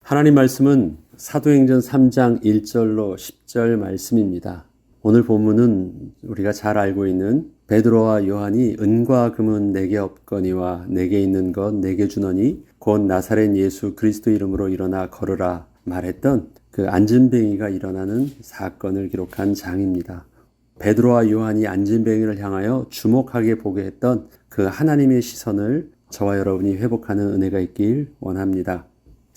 하나님 말씀은 사도행전 3장 1절로 10절 말씀입니다. 오늘 본문은 우리가 잘 알고 있는 베드로와 요한이 은과 금은 내게 없거니와 내게 있는 것 내게 주노니 곧 나사렛 예수 그리스도 이름으로 일어나 걸으라 말했던 그 안진뱅이가 일어나는 사건을 기록한 장입니다. 베드로와 요한이 안진뱅이를 향하여 주목하게 보게 했던 그 하나님의 시선을 저와 여러분이 회복하는 은혜가 있길 원합니다.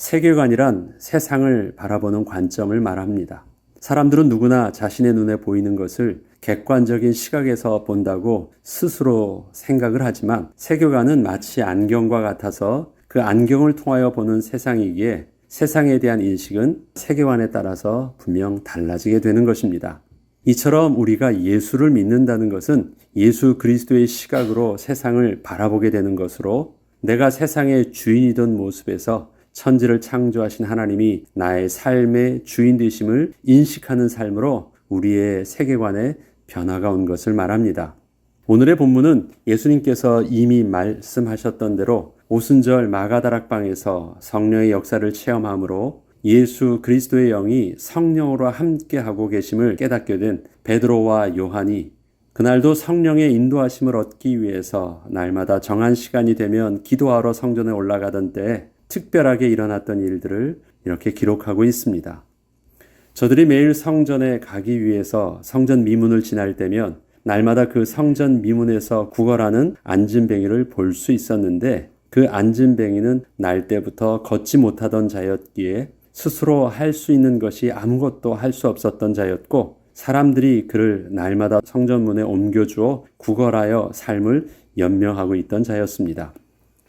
세계관이란 세상을 바라보는 관점을 말합니다. 사람들은 누구나 자신의 눈에 보이는 것을 객관적인 시각에서 본다고 스스로 생각을 하지만 세계관은 마치 안경과 같아서 그 안경을 통하여 보는 세상이기에 세상에 대한 인식은 세계관에 따라서 분명 달라지게 되는 것입니다. 이처럼 우리가 예수를 믿는다는 것은 예수 그리스도의 시각으로 세상을 바라보게 되는 것으로 내가 세상의 주인이던 모습에서 천지를 창조하신 하나님이 나의 삶의 주인 되심을 인식하는 삶으로 우리의 세계관에 변화가 온 것을 말합니다. 오늘의 본문은 예수님께서 이미 말씀하셨던 대로 오순절 마가다락방에서 성령의 역사를 체험함으로 예수 그리스도의 영이 성령으로 함께하고 계심을 깨닫게 된 베드로와 요한이 그날도 성령의 인도하심을 얻기 위해서 날마다 정한 시간이 되면 기도하러 성전에 올라가던 때에 특별하게 일어났던 일들을 이렇게 기록하고 있습니다. 저들이 매일 성전에 가기 위해서 성전 미문을 지날 때면 날마다 그 성전 미문에서 구걸하는 안진뱅이를 볼 수 있었는데 그 안진뱅이는 날 때부터 걷지 못하던 자였기에 스스로 할 수 있는 것이 아무것도 할 수 없었던 자였고 사람들이 그를 날마다 성전문에 옮겨주어 구걸하여 삶을 연명하고 있던 자였습니다.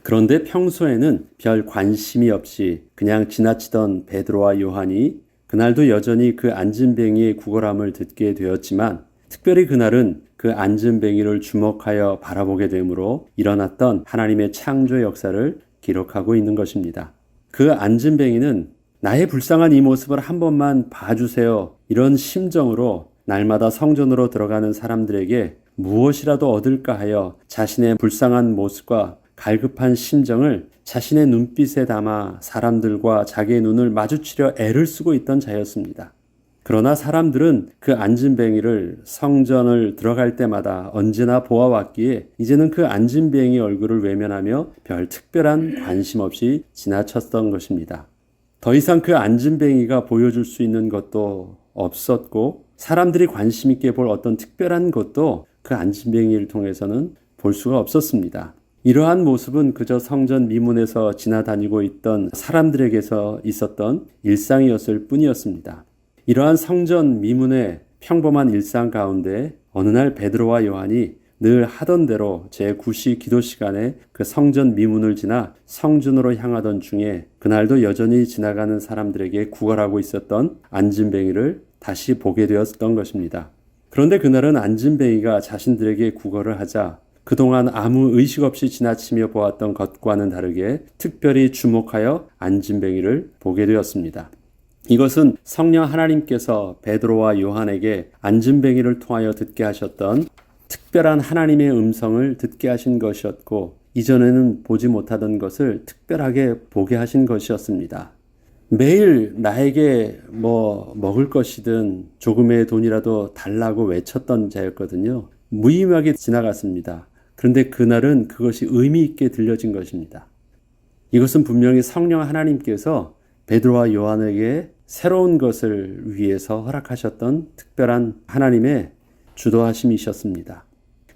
그런데 평소에는 별 관심이 없이 그냥 지나치던 베드로와 요한이 그날도 여전히 그 안진뱅이의 구걸함을 듣게 되었지만 특별히 그날은 그 안진뱅이를 주목하여 바라보게 되므로 일어났던 하나님의 창조 역사를 기록하고 있는 것입니다. 그 안진뱅이는 나의 불쌍한 이 모습을 한 번만 봐주세요. 이런 심정으로 날마다 성전으로 들어가는 사람들에게 무엇이라도 얻을까 하여 자신의 불쌍한 모습과 갈급한 심정을 자신의 눈빛에 담아 사람들과 자기의 눈을 마주치려 애를 쓰고 있던 자였습니다. 그러나 사람들은 그 안진뱅이를 성전을 들어갈 때마다 언제나 보아왔기에 이제는 그 안진뱅이 얼굴을 외면하며 별 특별한 관심 없이 지나쳤던 것입니다. 더 이상 그 안진뱅이가 보여줄 수 있는 것도 없었고 사람들이 관심 있게 볼 어떤 특별한 것도 그 안진뱅이를 통해서는 볼 수가 없었습니다. 이러한 모습은 그저 성전 미문에서 지나다니고 있던 사람들에게서 있었던 일상이었을 뿐이었습니다. 이러한 성전 미문의 평범한 일상 가운데 어느 날 베드로와 요한이 늘 하던 대로 제9시 기도 시간에 그 성전 미문을 지나 성전으로 향하던 중에 그날도 여전히 지나가는 사람들에게 구걸하고 있었던 안진뱅이를 다시 보게 되었던 것입니다. 그런데 그날은 안진뱅이가 자신들에게 구걸을 하자 그동안 아무 의식 없이 지나치며 보았던 것과는 다르게 특별히 주목하여 안진뱅이를 보게 되었습니다. 이것은 성령 하나님께서 베드로와 요한에게 안진뱅이를 통하여 듣게 하셨던 특별한 하나님의 음성을 듣게 하신 것이었고 이전에는 보지 못하던 것을 특별하게 보게 하신 것이었습니다. 매일 나에게 먹을 것이든 조금의 돈이라도 달라고 외쳤던 자였거든요. 무의미하게 지나갔습니다. 그런데 그날은 그것이 의미 있게 들려진 것입니다. 이것은 분명히 성령 하나님께서 베드로와 요한에게 새로운 것을 위해서 허락하셨던 특별한 하나님의 주도하심이셨습니다.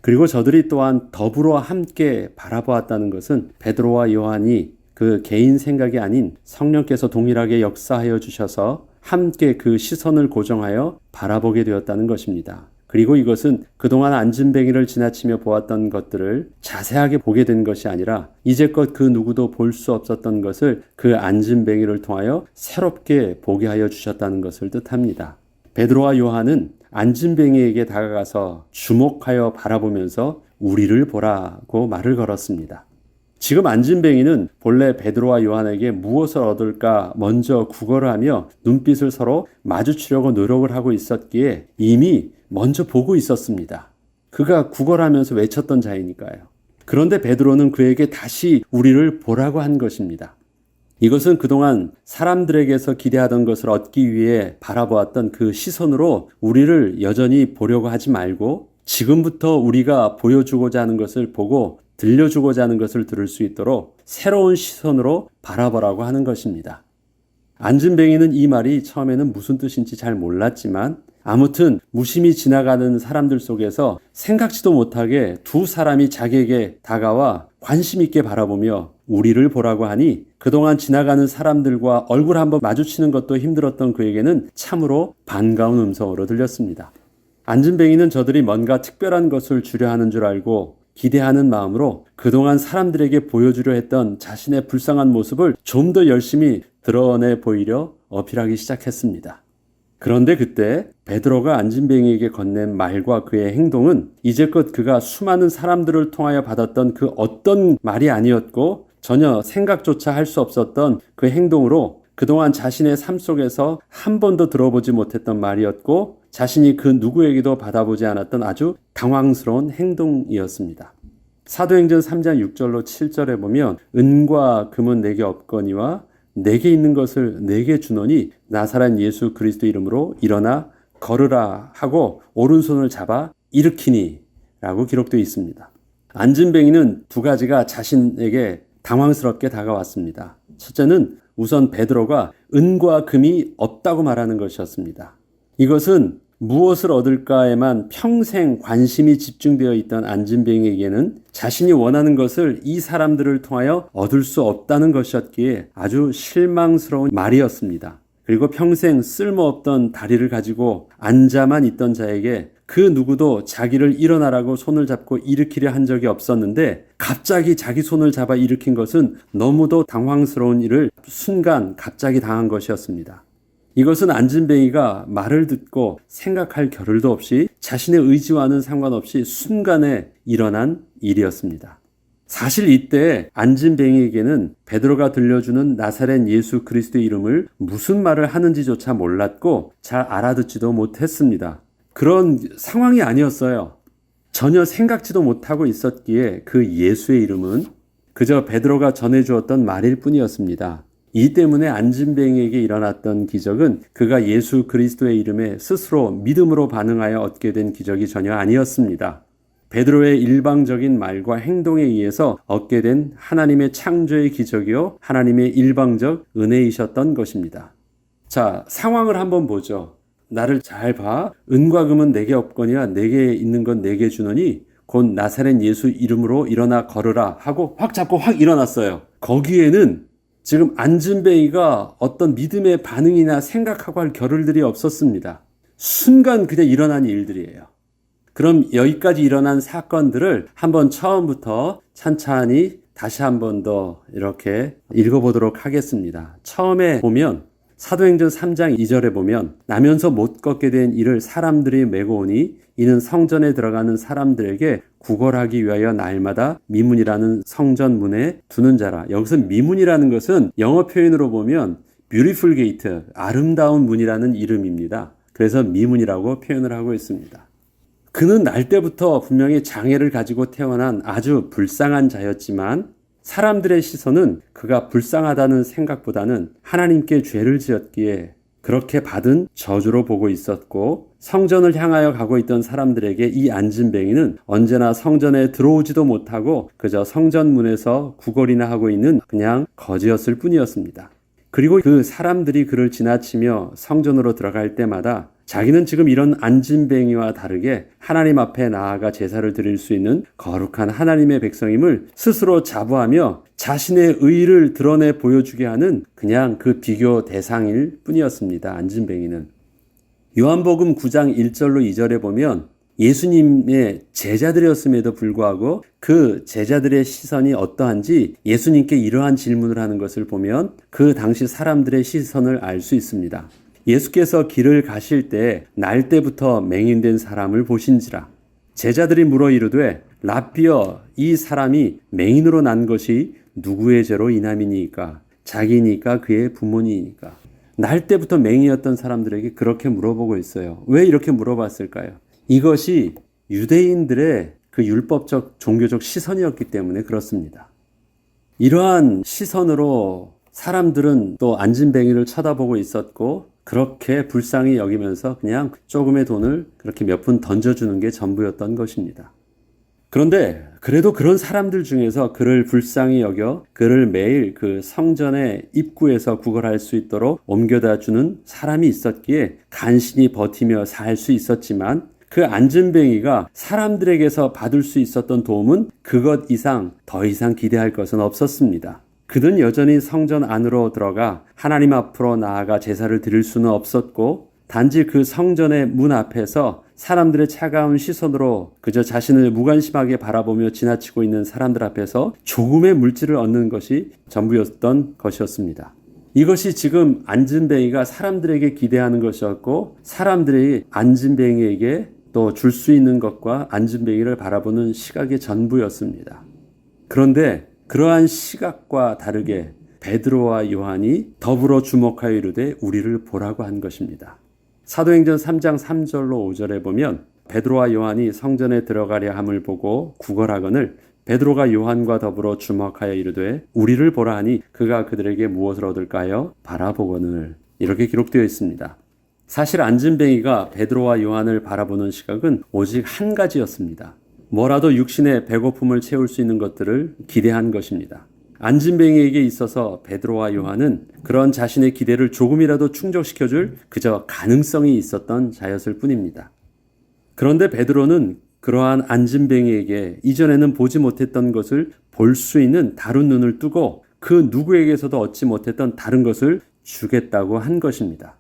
그리고 저들이 또한 더불어 함께 바라보았다는 것은 베드로와 요한이 그 개인 생각이 아닌 성령께서 동일하게 역사하여 주셔서 함께 그 시선을 고정하여 바라보게 되었다는 것입니다. 그리고 이것은 그동안 안진뱅이를 지나치며 보았던 것들을 자세하게 보게 된 것이 아니라 이제껏 그 누구도 볼 수 없었던 것을 그 안진뱅이를 통하여 새롭게 보게 하여 주셨다는 것을 뜻합니다. 베드로와 요한은 안진뱅이에게 다가가서 주목하여 바라보면서 우리를 보라고 말을 걸었습니다. 지금 안진뱅이는 본래 베드로와 요한에게 무엇을 얻을까 먼저 구걸을 하며 눈빛을 서로 마주치려고 노력을 하고 있었기에 이미 먼저 보고 있었습니다. 그가 구걸하면서 외쳤던 자이니까요. 그런데 베드로는 그에게 다시 우리를 보라고 한 것입니다. 이것은 그동안 사람들에게서 기대하던 것을 얻기 위해 바라보았던 그 시선으로 우리를 여전히 보려고 하지 말고 지금부터 우리가 보여주고자 하는 것을 보고 들려주고자 하는 것을 들을 수 있도록 새로운 시선으로 바라보라고 하는 것입니다. 안진뱅이는 이 말이 처음에는 무슨 뜻인지 잘 몰랐지만 아무튼 무심히 지나가는 사람들 속에서 생각지도 못하게 두 사람이 자기에게 다가와 관심 있게 바라보며 우리를 보라고 하니 그동안 지나가는 사람들과 얼굴 한번 마주치는 것도 힘들었던 그에게는 참으로 반가운 음성으로 들렸습니다. 안진뱅이는 저들이 뭔가 특별한 것을 주려 하는 줄 알고 기대하는 마음으로 그동안 사람들에게 보여주려 했던 자신의 불쌍한 모습을 좀 더 열심히 드러내 보이려 어필하기 시작했습니다. 그런데 그때 베드로가 안진뱅이에게 건넨 말과 그의 행동은 이제껏 그가 수많은 사람들을 통하여 받았던 그 어떤 말이 아니었고 전혀 생각조차 할 수 없었던 그 행동으로 그동안 자신의 삶 속에서 한 번도 들어보지 못했던 말이었고 자신이 그 누구에게도 받아보지 않았던 아주 당황스러운 행동이었습니다. 사도행전 3장 6절로 7절에 보면 은과 금은 내게 없거니와 내게 있는 것을 내게 주노니 나사렛 예수 그리스도 이름으로 일어나 걸으라 하고 오른손을 잡아 일으키니 라고 기록되어 있습니다. 안진뱅이는 두 가지가 자신에게 당황스럽게 다가왔습니다. 첫째는 우선 베드로가 은과 금이 없다고 말하는 것이었습니다. 이것은 무엇을 얻을까에만 평생 관심이 집중되어 있던 안진뱅이에게는 자신이 원하는 것을 이 사람들을 통하여 얻을 수 없다는 것이었기에 아주 실망스러운 말이었습니다. 그리고 평생 쓸모없던 다리를 가지고 앉아만 있던 자에게 그 누구도 자기를 일어나라고 손을 잡고 일으키려 한 적이 없었는데 갑자기 자기 손을 잡아 일으킨 것은 너무도 당황스러운 일을 순간 갑자기 당한 것이었습니다. 이것은 안진뱅이가 말을 듣고 생각할 겨를도 없이 자신의 의지와는 상관없이 순간에 일어난 일이었습니다. 사실 이때 안진뱅이에게는 베드로가 들려주는 나사렛 예수 그리스도의 이름을 무슨 말을 하는지조차 몰랐고 잘 알아듣지도 못했습니다. 그런 상황이 아니었어요. 전혀 생각지도 못하고 있었기에 그 예수의 이름은 그저 베드로가 전해주었던 말일 뿐이었습니다. 이 때문에 안진뱅이에게 일어났던 기적은 그가 예수 그리스도의 이름에 스스로 믿음으로 반응하여 얻게 된 기적이 전혀 아니었습니다. 베드로의 일방적인 말과 행동에 의해서 얻게 된 하나님의 창조의 기적이요 하나님의 일방적 은혜이셨던 것입니다. 자, 상황을 한번 보죠. 나를 잘 봐. 은과 금은 내게 없거니와 내게 있는 건 내게 주노니 곧 나사렛 예수 이름으로 일어나 걸으라 하고 확 잡고 확 일어났어요. 거기에는 지금 안진뱅이가 어떤 믿음의 반응이나 생각하고 할 겨를들이 없었습니다. 순간 그냥 일어난 일들이에요. 그럼 여기까지 일어난 사건들을 한번 처음부터 찬찬히 다시 한 번 더 이렇게 읽어보도록 하겠습니다. 처음에 보면 사도행전 3장 2절에 보면 나면서 못 걷게 된 이를 사람들이 메고 오니 이는 성전에 들어가는 사람들에게 구걸하기 위하여 날마다 미문이라는 성전 문에 두는 자라. 여기서 미문이라는 것은 영어 표현으로 보면 beautiful gate, 아름다운 문이라는 이름입니다. 그래서 미문이라고 표현을 하고 있습니다. 그는 날 때부터 분명히 장애를 가지고 태어난 아주 불쌍한 자였지만 사람들의 시선은 그가 불쌍하다는 생각보다는 하나님께 죄를 지었기에 그렇게 받은 저주로 보고 있었고 성전을 향하여 가고 있던 사람들에게 이 안진뱅이는 언제나 성전에 들어오지도 못하고 그저 성전 문에서 구걸이나 하고 있는 그냥 거지였을 뿐이었습니다. 그리고 그 사람들이 그를 지나치며 성전으로 들어갈 때마다 자기는 지금 이런 안진뱅이와 다르게 하나님 앞에 나아가 제사를 드릴 수 있는 거룩한 하나님의 백성임을 스스로 자부하며 자신의 의의를 드러내 보여주게 하는 그냥 그 비교 대상일 뿐이었습니다. 안진뱅이는. 요한복음 9장 1절로 2절에 보면 예수님의 제자들이었음에도 불구하고 그 제자들의 시선이 어떠한지 예수님께 이러한 질문을 하는 것을 보면 그 당시 사람들의 시선을 알 수 있습니다. 예수께서 길을 가실 때 날 때부터 맹인된 사람을 보신지라. 제자들이 물어 이르되 랍비여 이 사람이 맹인으로 난 것이 누구의 죄로 인함이니까? 자기니까 그의 부모니까? 날 때부터 맹인이었던 사람들에게 그렇게 물어보고 있어요. 왜 이렇게 물어봤을까요? 이것이 유대인들의 그 율법적 종교적 시선이었기 때문에 그렇습니다. 이러한 시선으로 사람들은 또 안진뱅이를 쳐다보고 있었고 그렇게 불쌍히 여기면서 그냥 조금의 돈을 그렇게 몇 푼 던져주는 게 전부였던 것입니다. 그런데 그래도 그런 사람들 중에서 그를 불쌍히 여겨 그를 매일 그 성전의 입구에서 구걸할 수 있도록 옮겨다 주는 사람이 있었기에 간신히 버티며 살 수 있었지만 그 안진뱅이가 사람들에게서 받을 수 있었던 도움은 그것 이상 더 이상 기대할 것은 없었습니다. 그는 여전히 성전 안으로 들어가 하나님 앞으로 나아가 제사를 드릴 수는 없었고 단지 그 성전의 문 앞에서 사람들의 차가운 시선으로 그저 자신을 무관심하게 바라보며 지나치고 있는 사람들 앞에서 조금의 물질을 얻는 것이 전부였던 것이었습니다. 이것이 지금 안진뱅이가 사람들에게 기대하는 것이었고 사람들이 안진뱅이에게 또 줄 수 있는 것과 안진뱅이를 바라보는 시각의 전부였습니다. 그런데 그러한 시각과 다르게 베드로와 요한이 더불어 주목하여 이르되 우리를 보라고 한 것입니다. 사도행전 3장 3절로 5절에 보면 베드로와 요한이 성전에 들어가려 함을 보고 구걸하거늘 베드로가 요한과 더불어 주목하여 이르되 우리를 보라 하니 그가 그들에게 무엇을 얻을까요? 바라보거늘. 이렇게 기록되어 있습니다. 사실 안진뱅이가 베드로와 요한을 바라보는 시각은 오직 한 가지였습니다. 뭐라도 육신의 배고픔을 채울 수 있는 것들을 기대한 것입니다. 안진뱅이에게 있어서 베드로와 요한은 그런 자신의 기대를 조금이라도 충족시켜줄 그저 가능성이 있었던 자였을 뿐입니다. 그런데 베드로는 그러한 안진뱅이에게 이전에는 보지 못했던 것을 볼 수 있는 다른 눈을 뜨고 그 누구에게서도 얻지 못했던 다른 것을 주겠다고 한 것입니다.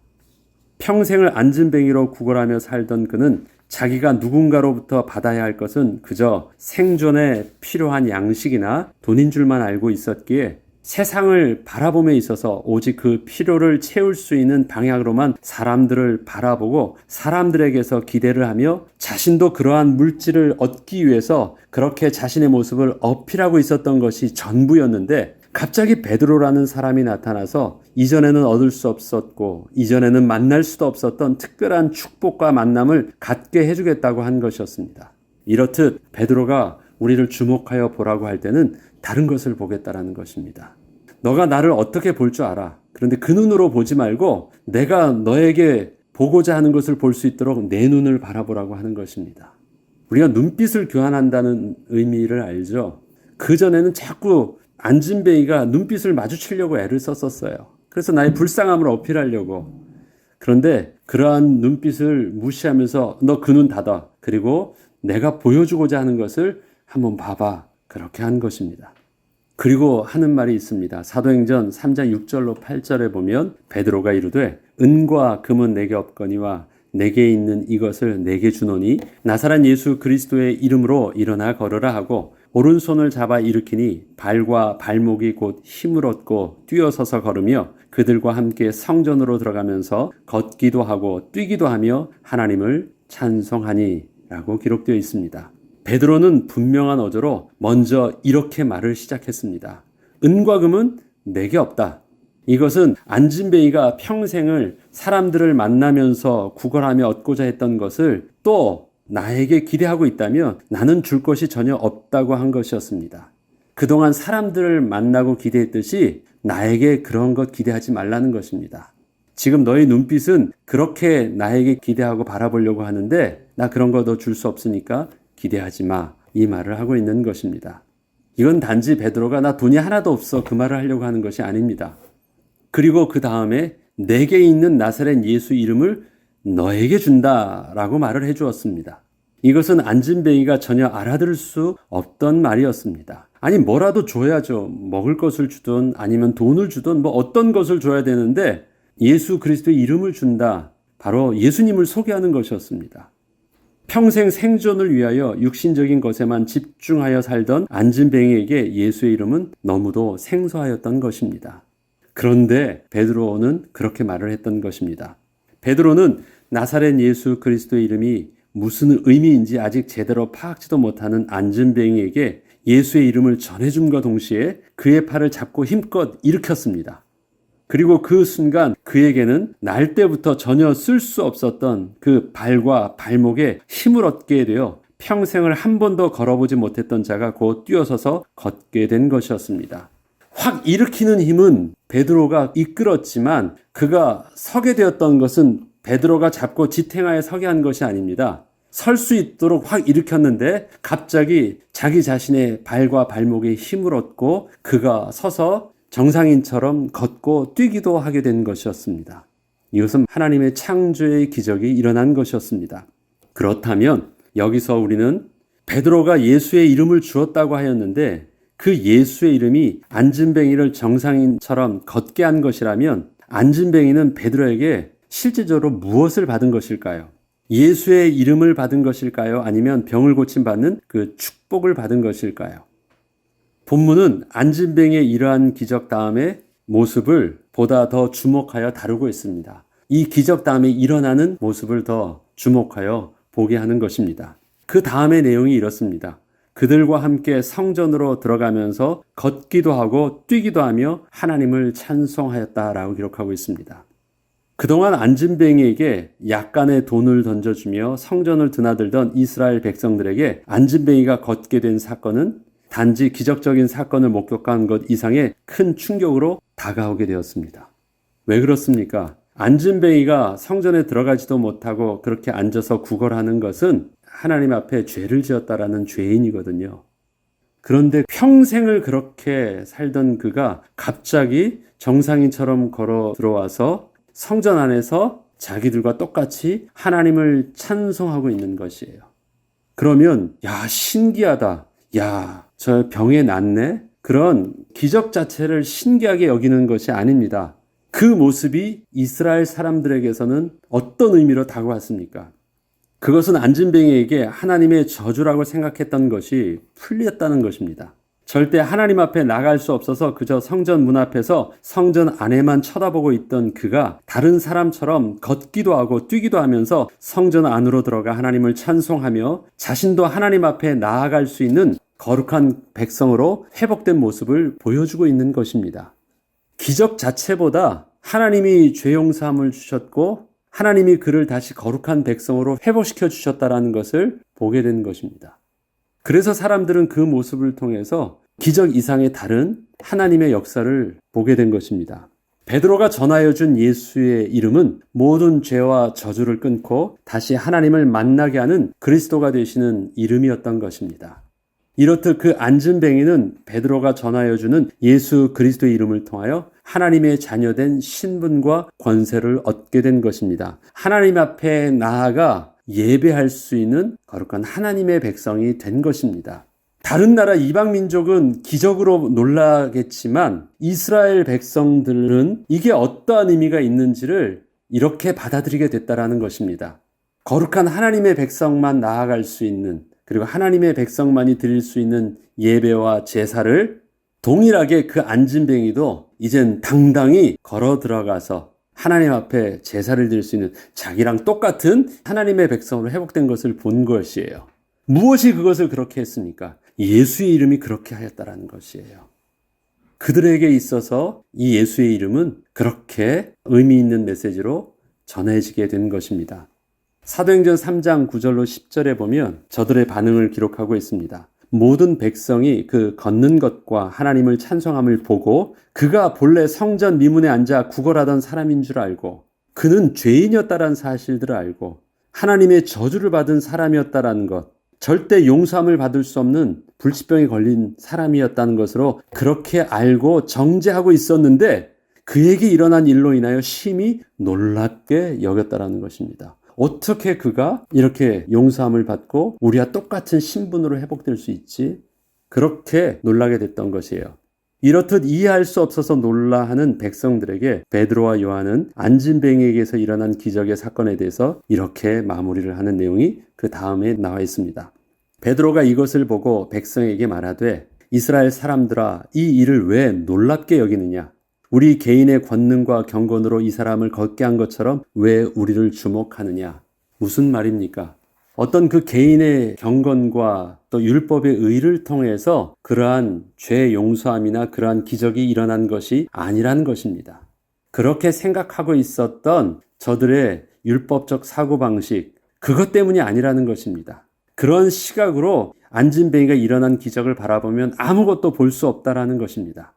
평생을 안진뱅이로 구걸하며 살던 그는 자기가 누군가로부터 받아야 할 것은 그저 생존에 필요한 양식이나 돈인 줄만 알고 있었기에 세상을 바라봄에 있어서 오직 그 필요를 채울 수 있는 방향으로만 사람들을 바라보고 사람들에게서 기대를 하며 자신도 그러한 물질을 얻기 위해서 그렇게 자신의 모습을 어필하고 있었던 것이 전부였는데 갑자기 베드로라는 사람이 나타나서 이전에는 얻을 수 없었고 이전에는 만날 수도 없었던 특별한 축복과 만남을 갖게 해주겠다고 한 것이었습니다. 이렇듯 베드로가 우리를 주목하여 보라고 할 때는 다른 것을 보겠다라는 것입니다. 너가 나를 어떻게 볼 줄 알아. 그런데 그 눈으로 보지 말고 내가 너에게 보고자 하는 것을 볼 수 있도록 내 눈을 바라보라고 하는 것입니다. 우리가 눈빛을 교환한다는 의미를 알죠. 그전에는 자꾸 안진뱅이가 눈빛을 마주치려고 애를 썼었어요. 그래서 나의 불쌍함을 어필하려고. 그런데 그러한 눈빛을 무시하면서 너 그 눈 닫아. 그리고 내가 보여주고자 하는 것을 한번 봐봐. 그렇게 한 것입니다. 그리고 하는 말이 있습니다. 사도행전 3장 6절로 8절에 보면 베드로가 이르되 은과 금은 내게 없거니와 내게 있는 이것을 내게 주노니 나사렛 예수 그리스도의 이름으로 일어나 걸으라 하고 오른손을 잡아 일으키니 발과 발목이 곧 힘을 얻고 뛰어서서 걸으며 그들과 함께 성전으로 들어가면서 걷기도 하고 뛰기도 하며 하나님을 찬송하니 라고 기록되어 있습니다. 베드로는 분명한 어조로 먼저 이렇게 말을 시작했습니다. 은과 금은 내게 없다. 이것은 안진뱅이가 평생을 사람들을 만나면서 구걸하며 얻고자 했던 것을 또 나에게 기대하고 있다면 나는 줄 것이 전혀 없다고 한 것이었습니다. 그동안 사람들을 만나고 기대했듯이 나에게 그런 것 기대하지 말라는 것입니다. 지금 너의 눈빛은 그렇게 나에게 기대하고 바라보려고 하는데 나 그런 거 너 줄 수 없으니까 기대하지 마. 이 말을 하고 있는 것입니다. 이건 단지 베드로가 나 돈이 하나도 없어 그 말을 하려고 하는 것이 아닙니다. 그리고 그 다음에 내게 있는 나사렛 예수 이름을 너에게 준다라고 말을 해주었습니다. 이것은 안진뱅이가 전혀 알아들을 수 없던 말이었습니다. 아니 뭐라도 줘야죠. 먹을 것을 주든 아니면 돈을 주든 뭐 어떤 것을 줘야 되는데 예수 그리스도의 이름을 준다. 바로 예수님을 소개하는 것이었습니다. 평생 생존을 위하여 육신적인 것에만 집중하여 살던 안진뱅이에게 예수의 이름은 너무도 생소하였던 것입니다. 그런데 베드로는 그렇게 말을 했던 것입니다. 베드로는 나사렛 예수 그리스도의 이름이 무슨 의미인지 아직 제대로 파악지도 못하는 안진뱅이에게 예수의 이름을 전해줌과 동시에 그의 팔을 잡고 힘껏 일으켰습니다. 그리고 그 순간 그에게는 날 때부터 전혀 쓸 수 없었던 그 발과 발목에 힘을 얻게 되어 평생을 한 번도 걸어보지 못했던 자가 곧 뛰어서서 걷게 된 것이었습니다. 확 일으키는 힘은 베드로가 이끌었지만 그가 서게 되었던 것은 베드로가 잡고 지탱하에 서게 한 것이 아닙니다. 설 수 있도록 확 일으켰는데 갑자기 자기 자신의 발과 발목에 힘을 얻고 그가 서서 정상인처럼 걷고 뛰기도 하게 된 것이었습니다. 이것은 하나님의 창조의 기적이 일어난 것이었습니다. 그렇다면 여기서 우리는 베드로가 예수의 이름을 주었다고 하였는데 그 예수의 이름이 안진뱅이를 정상인처럼 걷게 한 것이라면 안진뱅이는 베드로에게 실제적으로 무엇을 받은 것일까요? 예수의 이름을 받은 것일까요? 아니면 병을 고침받는 그 축복을 받은 것일까요? 본문은 안진뱅이의 이러한 기적 다음의 모습을 보다 더 주목하여 다루고 있습니다. 이 기적 다음에 일어나는 모습을 더 주목하여 보게 하는 것입니다. 그 다음의 내용이 이렇습니다. 그들과 함께 성전으로 들어가면서 걷기도 하고 뛰기도 하며 하나님을 찬송하였다라고 기록하고 있습니다. 그동안 안진뱅이에게 약간의 돈을 던져주며 성전을 드나들던 이스라엘 백성들에게 안진뱅이가 걷게 된 사건은 단지 기적적인 사건을 목격한 것 이상의 큰 충격으로 다가오게 되었습니다. 왜 그렇습니까? 안진뱅이가 성전에 들어가지도 못하고 그렇게 앉아서 구걸하는 것은 하나님 앞에 죄를 지었다라는 죄인이거든요. 그런데 평생을 그렇게 살던 그가 갑자기 정상인처럼 걸어 들어와서 성전 안에서 자기들과 똑같이 하나님을 찬송하고 있는 것이에요. 그러면 신기하다. 저 병에 낫네? 그런 기적 자체를 신기하게 여기는 것이 아닙니다. 그 모습이 이스라엘 사람들에게서는 어떤 의미로 다가왔습니까? 그것은 안진뱅이에게 하나님의 저주라고 생각했던 것이 풀렸다는 것입니다. 절대 하나님 앞에 나갈 수 없어서 그저 성전 문 앞에서 성전 안에만 쳐다보고 있던 그가 다른 사람처럼 걷기도 하고 뛰기도 하면서 성전 안으로 들어가 하나님을 찬송하며 자신도 하나님 앞에 나아갈 수 있는 거룩한 백성으로 회복된 모습을 보여주고 있는 것입니다. 기적 자체보다 하나님이 죄 용서함을 주셨고 하나님이 그를 다시 거룩한 백성으로 회복시켜 주셨다는 것을 보게 된 것입니다. 그래서 사람들은 그 모습을 통해서 기적 이상의 다른 하나님의 역사를 보게 된 것입니다. 베드로가 전하여 준 예수의 이름은 모든 죄와 저주를 끊고 다시 하나님을 만나게 하는 그리스도가 되시는 이름이었던 것입니다. 이렇듯 그 안진뱅이는 베드로가 전하여 주는 예수 그리스도의 이름을 통하여 하나님의 자녀된 신분과 권세를 얻게 된 것입니다. 하나님 앞에 나아가 예배할 수 있는 거룩한 하나님의 백성이 된 것입니다. 다른 나라 이방 민족은 기적으로 놀라겠지만 이스라엘 백성들은 이게 어떠한 의미가 있는지를 이렇게 받아들이게 됐다라는 것입니다. 거룩한 하나님의 백성만 나아갈 수 있는, 그리고 하나님의 백성만이 드릴 수 있는 예배와 제사를 동일하게 그 안진뱅이도 이젠 당당히 걸어 들어가서 하나님 앞에 제사를 드릴 수 있는 자기랑 똑같은 하나님의 백성으로 회복된 것을 본 것이에요. 무엇이 그것을 그렇게 했습니까? 예수의 이름이 그렇게 하였다라는 것이에요. 그들에게 있어서 이 예수의 이름은 그렇게 의미 있는 메시지로 전해지게 된 것입니다. 사도행전 3장 9절로 10절에 보면 저들의 반응을 기록하고 있습니다. 모든 백성이 그 걷는 것과 하나님을 찬송함을 보고 그가 본래 성전 미문에 앉아 구걸하던 사람인 줄 알고 그는 죄인이었다라는 사실들을 알고 하나님의 저주를 받은 사람이었다라는 것, 절대 용서함을 받을 수 없는 불치병에 걸린 사람이었다는 것으로 그렇게 알고 정죄하고 있었는데 그에게 일어난 일로 인하여 심히 놀랍게 여겼다라는 것입니다. 어떻게 그가 이렇게 용서함을 받고 우리와 똑같은 신분으로 회복될 수 있지? 그렇게 놀라게 됐던 것이에요. 이렇듯 이해할 수 없어서 놀라하는 백성들에게 베드로와 요한은 안진뱅이에게서 일어난 기적의 사건에 대해서 이렇게 마무리를 하는 내용이 그 다음에 나와 있습니다. 베드로가 이것을 보고 백성에게 말하되 이스라엘 사람들아 이 일을 왜 놀랍게 여기느냐? 우리 개인의 권능과 경건으로 이 사람을 걷게 한 것처럼 왜 우리를 주목하느냐? 무슨 말입니까? 어떤 그 개인의 경건과 또 율법의 의를 통해서 그러한 죄 용서함이나 그러한 기적이 일어난 것이 아니란 것입니다. 그렇게 생각하고 있었던 저들의 율법적 사고방식, 그것 때문이 아니라는 것입니다. 그런 시각으로 안진뱅이가 일어난 기적을 바라보면 아무것도 볼 수 없다라는 것입니다.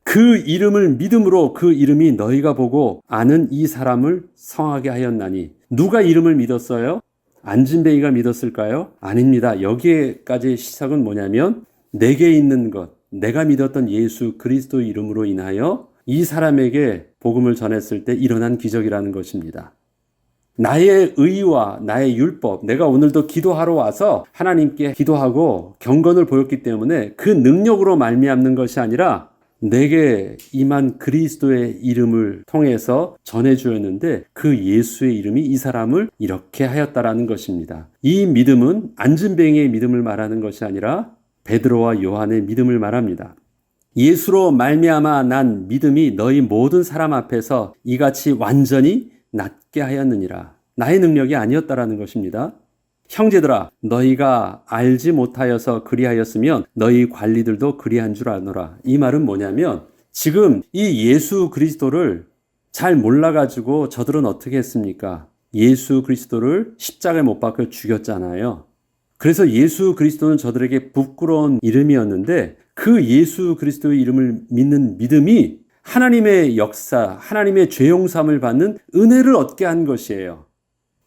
그 이름을 믿음으로 그 이름이 너희가 보고 아는 이 사람을 성하게 하였나니. 누가 이름을 믿었어요? 안진뱅이가 믿었을까요? 아닙니다. 여기에까지 시작은 뭐냐면 내게 있는 것, 내가 믿었던 예수 그리스도 이름으로 인하여 이 사람에게 복음을 전했을 때 일어난 기적이라는 것입니다. 나의 의와 나의 율법, 내가 오늘도 기도하러 와서 하나님께 기도하고 경건을 보였기 때문에 그 능력으로 말미암는 것이 아니라 내게 임한 그리스도의 이름을 통해서 전해주었는데 그 예수의 이름이 이 사람을 이렇게 하였다라는 것입니다. 이 믿음은 안진뱅이의 믿음을 말하는 것이 아니라 베드로와 요한의 믿음을 말합니다. 예수로 말미암아 난 믿음이 너희 모든 사람 앞에서 이같이 완전히 낫게 하였느니라. 나의 능력이 아니었다라는 것입니다. 형제들아, 너희가 알지 못하여서 그리하였으면 너희 관리들도 그리한 줄 아노라. 이 말은 뭐냐면 지금 이 예수 그리스도를 잘 몰라가지고 저들은 어떻게 했습니까? 예수 그리스도를 십자가에 못 박혀 죽였잖아요. 그래서 예수 그리스도는 저들에게 부끄러운 이름이었는데 그 예수 그리스도의 이름을 믿는 믿음이 하나님의 역사, 하나님의 죄 용서함을 받는 은혜를 얻게 한 것이에요.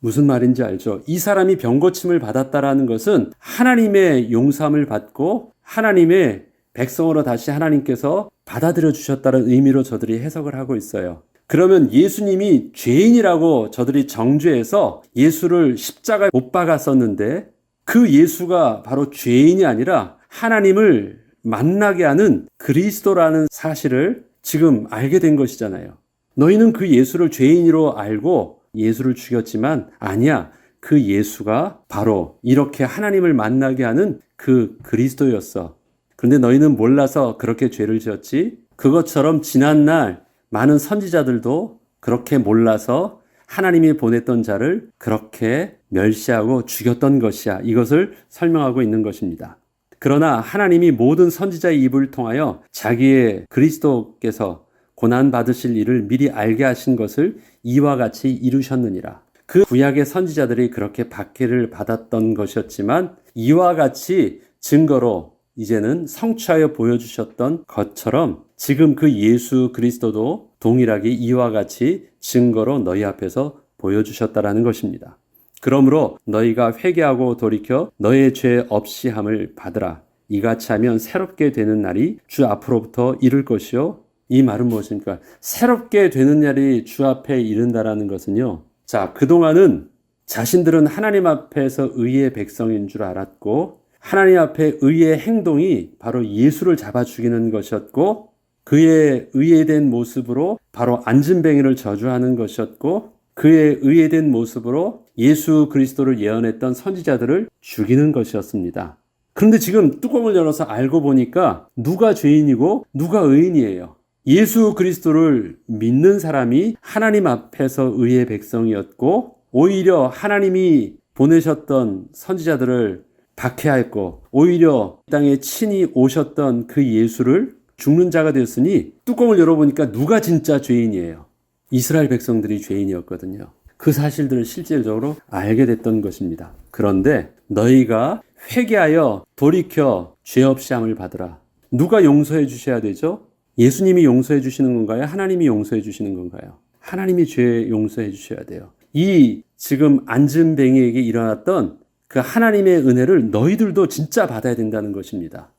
무슨 말인지 알죠? 이 사람이 병고침을 받았다라는 것은 하나님의 용서함을 받고 하나님의 백성으로 다시 하나님께서 받아들여 주셨다는 의미로 저들이 해석을 하고 있어요. 그러면 예수님이 죄인이라고 저들이 정죄해서 예수를 십자가에 못 박았었는데 그 예수가 바로 죄인이 아니라 하나님을 만나게 하는 그리스도라는 사실을 지금 알게 된 것이잖아요. 너희는 그 예수를 죄인으로 알고 예수를 죽였지만 아니야. 그 예수가 바로 이렇게 하나님을 만나게 하는 그 그리스도였어. 그런데 너희는 몰라서 그렇게 죄를 지었지. 그것처럼 지난날 많은 선지자들도 그렇게 몰라서 하나님이 보냈던 자를 그렇게 멸시하고 죽였던 것이야. 이것을 설명하고 있는 것입니다. 그러나 하나님이 모든 선지자의 입을 통하여 자기의 그리스도께서 고난받으실 일을 미리 알게 하신 것을 이와 같이 이루셨느니라. 그 구약의 선지자들이 그렇게 박해를 받았던 것이었지만 이와 같이 증거로 이제는 성취하여 보여주셨던 것처럼 지금 그 예수 그리스도도 동일하게 이와 같이 증거로 너희 앞에서 보여주셨다라는 것입니다. 그러므로 너희가 회개하고 돌이켜 너의 죄 없이 함을 받으라. 이같이 하면 새롭게 되는 날이 주 앞으로부터 이를 것이요. 이 말은 무엇입니까? 새롭게 되는 날이 주 앞에 이른다라는 것은요. 자, 그동안은 자신들은 하나님 앞에서 의의 백성인 줄 알았고 하나님 앞에 의의 행동이 바로 예수를 잡아 죽이는 것이었고 그의 의의된 모습으로 바로 안진뱅이를 저주하는 것이었고 그의 의의된 모습으로 예수 그리스도를 예언했던 선지자들을 죽이는 것이었습니다. 그런데 지금 뚜껑을 열어서 알고 보니까 누가 죄인이고 누가 의인이에요. 예수 그리스도를 믿는 사람이 하나님 앞에서 의의 백성이었고 오히려 하나님이 보내셨던 선지자들을 박해하였고 오히려 땅에 친히 오셨던 그 예수를 죽는 자가 되었으니 뚜껑을 열어보니까 누가 진짜 죄인이에요? 이스라엘 백성들이 죄인이었거든요. 그 사실들을 실질적으로 알게 됐던 것입니다. 그런데 너희가 회개하여 돌이켜 죄 없이 함을 받으라. 누가 용서해 주셔야 되죠? 예수님이 용서해 주시는 건가요? 하나님이 용서해 주시는 건가요? 하나님이 죄 용서해 주셔야 돼요. 이 지금 안진뱅이에게 일어났던 그 하나님의 은혜를 너희들도 진짜 받아야 된다는 것입니다.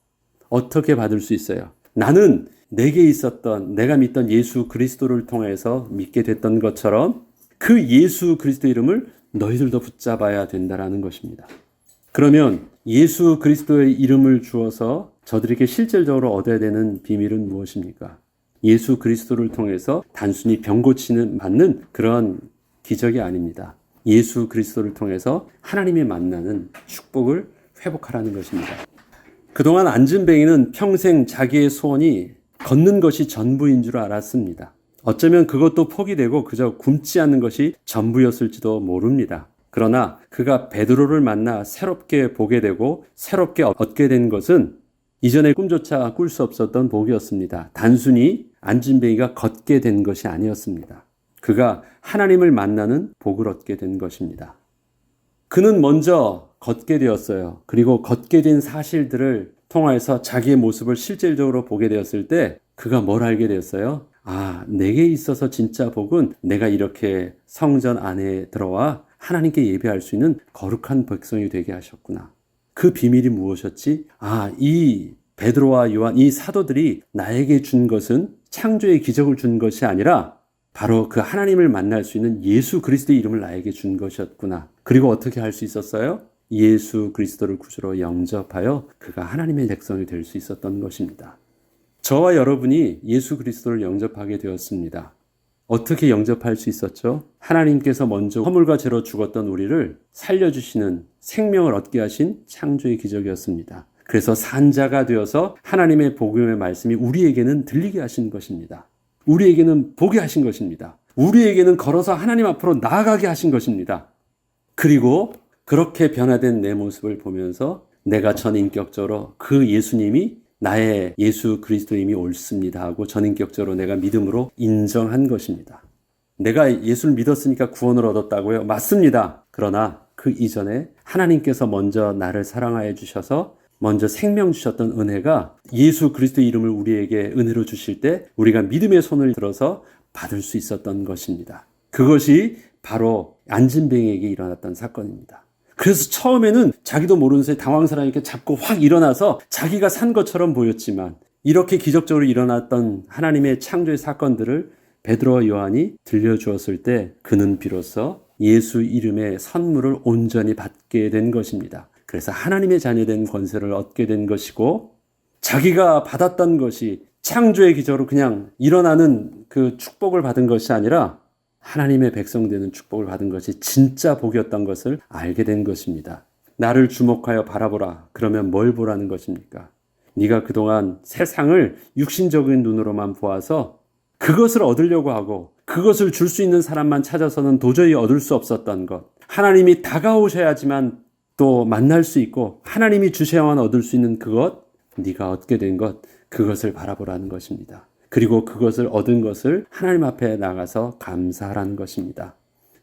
어떻게 받을 수 있어요? 나는 내게 있었던 내가 믿던 예수 그리스도를 통해서 믿게 됐던 것처럼 그 예수 그리스도 이름을 너희들도 붙잡아야 된다는 것입니다. 그러면 예수 그리스도의 이름을 주어서 저들에게 실질적으로 얻어야 되는 비밀은 무엇입니까? 예수 그리스도를 통해서 단순히 병 고치는 받는 그런 기적이 아닙니다. 예수 그리스도를 통해서 하나님이 만나는 축복을 회복하라는 것입니다. 그동안 안진뱅이는 평생 자기의 소원이 걷는 것이 전부인 줄 알았습니다. 어쩌면 그것도 포기되고 그저 굶지 않는 것이 전부였을지도 모릅니다. 그러나 그가 베드로를 만나 새롭게 보게 되고 새롭게 얻게 된 것은 이전에 꿈조차 꿀 수 없었던 복이었습니다. 단순히 안진뱅이가 걷게 된 것이 아니었습니다. 그가 하나님을 만나는 복을 얻게 된 것입니다. 그는 먼저 걷게 되었어요. 그리고 걷게 된 사실들을 통하여서 자기의 모습을 실질적으로 보게 되었을 때 그가 뭘 알게 되었어요? 아, 내게 있어서 진짜 복은 내가 이렇게 성전 안에 들어와 하나님께 예배할 수 있는 거룩한 백성이 되게 하셨구나. 그 비밀이 무엇이었지? 아, 이 베드로와 요한, 이 사도들이 나에게 준 것은 창조의 기적을 준 것이 아니라 바로 그 하나님을 만날 수 있는 예수 그리스도의 이름을 나에게 준 것이었구나. 그리고 어떻게 할 수 있었어요? 예수 그리스도를 구주로 영접하여 그가 하나님의 백성이 될 수 있었던 것입니다. 저와 여러분이 예수 그리스도를 영접하게 되었습니다. 어떻게 영접할 수 있었죠? 하나님께서 먼저 허물과 죄로 죽었던 우리를 살려주시는 생명을 얻게 하신 창조의 기적이었습니다. 그래서 산자가 되어서 하나님의 복음의 말씀이 우리에게는 들리게 하신 것입니다. 우리에게는 보게 하신 것입니다. 우리에게는 걸어서 하나님 앞으로 나아가게 하신 것입니다. 그리고 그렇게 변화된 내 모습을 보면서 내가 전인격적으로 그 예수님이 나의 예수 그리스도임이 옳습니다 하고 전인격적으로 내가 믿음으로 인정한 것입니다. 내가 예수를 믿었으니까 구원을 얻었다고요? 맞습니다. 그러나 그 이전에 하나님께서 먼저 나를 사랑하여 주셔서 먼저 생명 주셨던 은혜가 예수 그리스도의 이름을 우리에게 은혜로 주실 때 우리가 믿음의 손을 들어서 받을 수 있었던 것입니다. 그것이 바로 안진뱅이에게 일어났던 사건입니다. 그래서 처음에는 자기도 모르는 사이에 당황스러워 이렇게 잡고 확 일어나서 자기가 산 것처럼 보였지만 이렇게 기적적으로 일어났던 하나님의 창조의 사건들을 베드로와 요한이 들려주었을 때 그는 비로소 예수 이름의 선물을 온전히 받게 된 것입니다. 그래서 하나님의 자녀된 권세를 얻게 된 것이고 자기가 받았던 것이 창조의 기적으로 그냥 일어나는 그 축복을 받은 것이 아니라 하나님의 백성 되는 축복을 받은 것이 진짜 복이었던 것을 알게 된 것입니다. 나를 주목하여 바라보라. 그러면 뭘 보라는 것입니까? 네가 그동안 세상을 육신적인 눈으로만 보아서 그것을 얻으려고 하고 그것을 줄 수 있는 사람만 찾아서는 도저히 얻을 수 없었던 것. 하나님이 다가오셔야지만 또 만날 수 있고 하나님이 주셔야만 얻을 수 있는 그것, 네가 얻게 된 것, 그것을 바라보라는 것입니다. 그리고 그것을 얻은 것을 하나님 앞에 나가서 감사하라는 것입니다.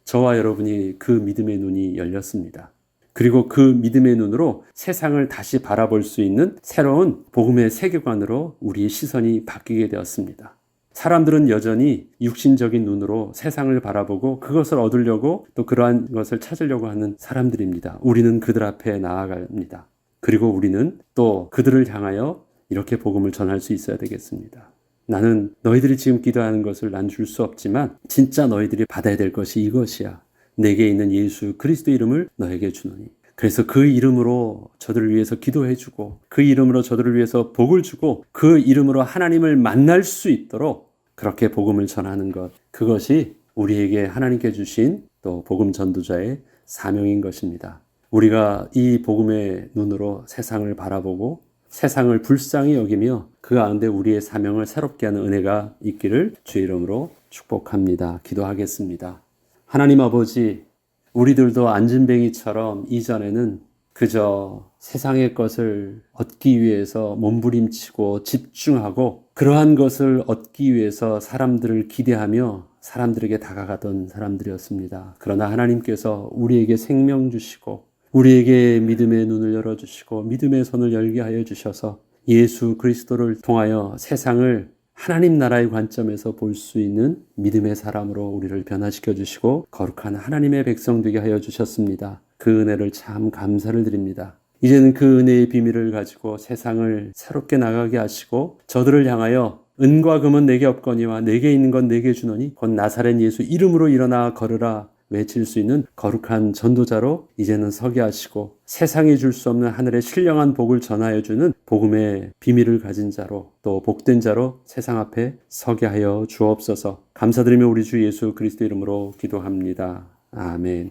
저와 여러분이 그 믿음의 눈이 열렸습니다. 그리고 그 믿음의 눈으로 세상을 다시 바라볼 수 있는 새로운 복음의 세계관으로 우리의 시선이 바뀌게 되었습니다. 사람들은 여전히 육신적인 눈으로 세상을 바라보고 그것을 얻으려고 또 그러한 것을 찾으려고 하는 사람들입니다. 우리는 그들 앞에 나아갑니다. 그리고 우리는 또 그들을 향하여 이렇게 복음을 전할 수 있어야 되겠습니다. 나는 너희들이 지금 기도하는 것을 난 줄 수 없지만 진짜 너희들이 받아야 될 것이 이것이야. 내게 있는 예수 그리스도 이름을 너에게 주노니. 그래서 그 이름으로 저들을 위해서 기도해주고 그 이름으로 저들을 위해서 복을 주고 그 이름으로 하나님을 만날 수 있도록 그렇게 복음을 전하는 것. 그것이 우리에게 하나님께 주신 또 복음 전도자의 사명인 것입니다. 우리가 이 복음의 눈으로 세상을 바라보고 세상을 불쌍히 여기며 그 가운데 우리의 사명을 새롭게 하는 은혜가 있기를 주의 이름으로 축복합니다. 기도하겠습니다. 하나님 아버지, 우리들도 안진뱅이처럼 이전에는 그저 세상의 것을 얻기 위해서 몸부림치고 집중하고 그러한 것을 얻기 위해서 사람들을 기대하며 사람들에게 다가가던 사람들이었습니다. 그러나 하나님께서 우리에게 생명 주시고 우리에게 믿음의 눈을 열어주시고 믿음의 손을 열게 하여 주셔서 예수 그리스도를 통하여 세상을 하나님 나라의 관점에서 볼 수 있는 믿음의 사람으로 우리를 변화시켜 주시고 거룩한 하나님의 백성 되게 하여 주셨습니다. 그 은혜를 참 감사를 드립니다. 이제는 그 은혜의 비밀을 가지고 세상을 새롭게 나가게 하시고 저들을 향하여 은과 금은 내게 없거니와 내게 있는 건 내게 주노니 곧 나사렛 예수 이름으로 일어나 걸으라 외칠 수 있는 거룩한 전도자로 이제는 서게 하시고 세상에 줄 수 없는 하늘의 신령한 복을 전하여 주는 복음의 비밀을 가진 자로 또 복된 자로 세상 앞에 서게 하여 주옵소서. 감사드리며 우리 주 예수 그리스도 이름으로 기도합니다. 아멘.